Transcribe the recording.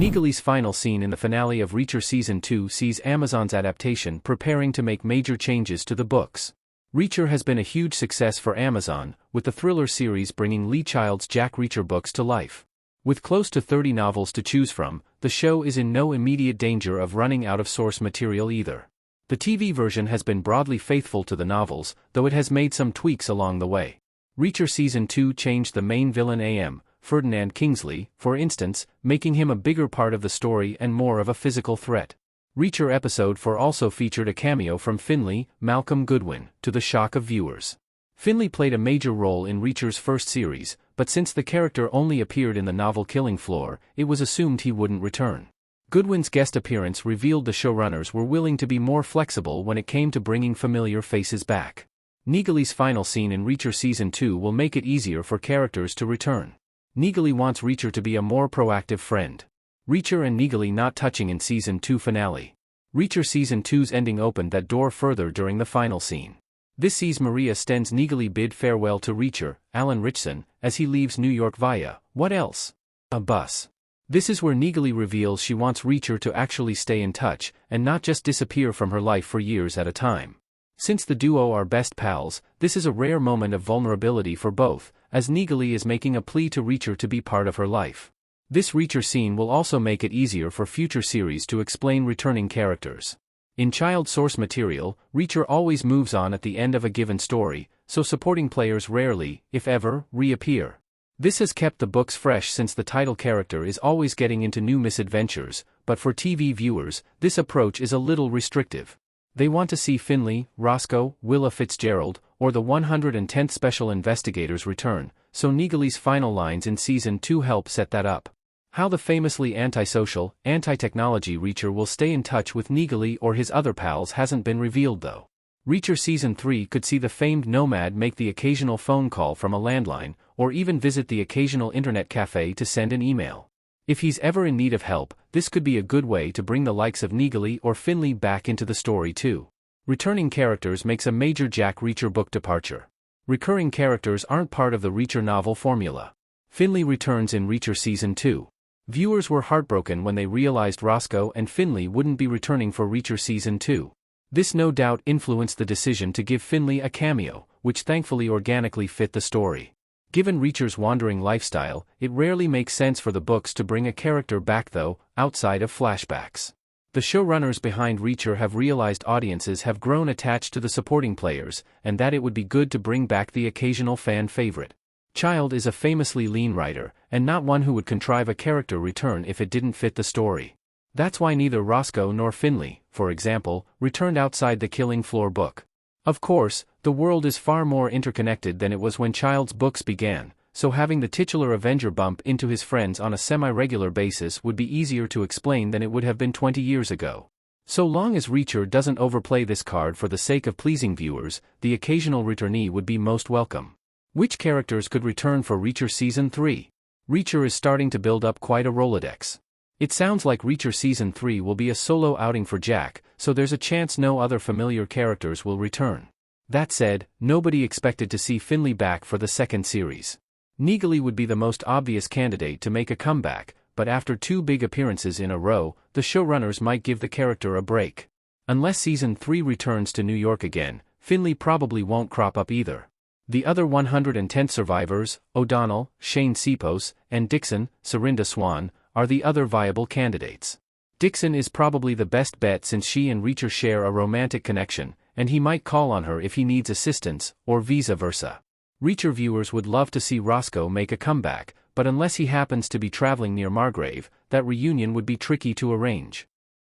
Neagley's final scene in the finale of Reacher Season 2 sees Amazon's adaptation preparing to make major changes to the books. Reacher has been a huge success for Amazon, with the thriller series bringing Lee Child's Jack Reacher books to life. With close to 30 novels to choose from, the show is in no immediate danger of running out of source material either. The TV version has been broadly faithful to the novels, though it has made some tweaks along the way. Reacher Season 2 changed the main villain A.M., Ferdinand Kingsley, for instance, making him a bigger part of the story and more of a physical threat. Reacher Episode 4 also featured a cameo from Finley, Malcolm Goodwin, to the shock of viewers. Finley played a major role in Reacher's first series, but since the character only appeared in the novel Killing Floor, it was assumed he wouldn't return. Goodwin's guest appearance revealed the showrunners were willing to be more flexible when it came to bringing familiar faces back. Neagley's final scene in Reacher Season 2 will make it easier for characters to return. Neagley wants Reacher to be a more proactive friend. Reacher and Neagley not touching in Season 2 finale. Reacher Season 2's ending opened that door further during the final scene. This sees Maria Sten's Neagley bid farewell to Reacher, Alan Ritchson, as he leaves New York via, what else? A bus. This is where Neagley reveals she wants Reacher to actually stay in touch, and not just disappear from her life for years at a time. Since the duo are best pals, this is a rare moment of vulnerability for both, as Neagley is making a plea to Reacher to be part of her life. This Reacher scene will also make it easier for future series to explain returning characters. In child source material, Reacher always moves on at the end of a given story, so supporting players rarely, if ever, reappear. This has kept the books fresh since the title character is always getting into new misadventures, but for TV viewers, this approach is a little restrictive. They want to see Finley, Roscoe, Willa Fitzgerald, or the 110th Special Investigators return, so Neagley's final lines in Season 2 help set that up. How the famously antisocial, anti-technology Reacher will stay in touch with Neagley or his other pals hasn't been revealed though. Reacher Season 3 could see the famed nomad make the occasional phone call from a landline, or even visit the occasional internet cafe to send an email. If he's ever in need of help, this could be a good way to bring the likes of Neagley or Finley back into the story too. Returning characters makes a major Jack Reacher book departure. Recurring characters aren't part of the Reacher novel formula. Finley returns in Reacher Season 2. Viewers were heartbroken when they realized Roscoe and Finley wouldn't be returning for Reacher Season 2. This no doubt influenced the decision to give Finley a cameo, which thankfully organically fit the story. Given Reacher's wandering lifestyle, it rarely makes sense for the books to bring a character back though, outside of flashbacks. The showrunners behind Reacher have realized audiences have grown attached to the supporting players, and that it would be good to bring back the occasional fan favorite. Child is a famously lean writer, and not one who would contrive a character return if it didn't fit the story. That's why neither Roscoe nor Finley, for example, returned outside the Killing Floor book. Of course, the world is far more interconnected than it was when Child's books began, so having the titular Avenger bump into his friends on a semi-regular basis would be easier to explain than it would have been 20 years ago. So long as Reacher doesn't overplay this card for the sake of pleasing viewers, the occasional returnee would be most welcome. Which characters could return for Reacher Season 3? Reacher is starting to build up quite a Rolodex. It sounds like Reacher Season 3 will be a solo outing for Jack, so there's a chance no other familiar characters will return. That said, nobody expected to see Finley back for the second series. Neagley would be the most obvious candidate to make a comeback, but after 2 big appearances in a row, the showrunners might give the character a break. Unless Season 3 returns to New York again, Finley probably won't crop up either. The other 110th survivors, O'Donnell, Shane Sipos, and Dixon, Serinda Swan, are the other viable candidates. Dixon is probably the best bet since she and Reacher share a romantic connection, and he might call on her if he needs assistance, or vice versa. Reacher viewers would love to see Roscoe make a comeback, but unless he happens to be traveling near Margrave, that reunion would be tricky to arrange.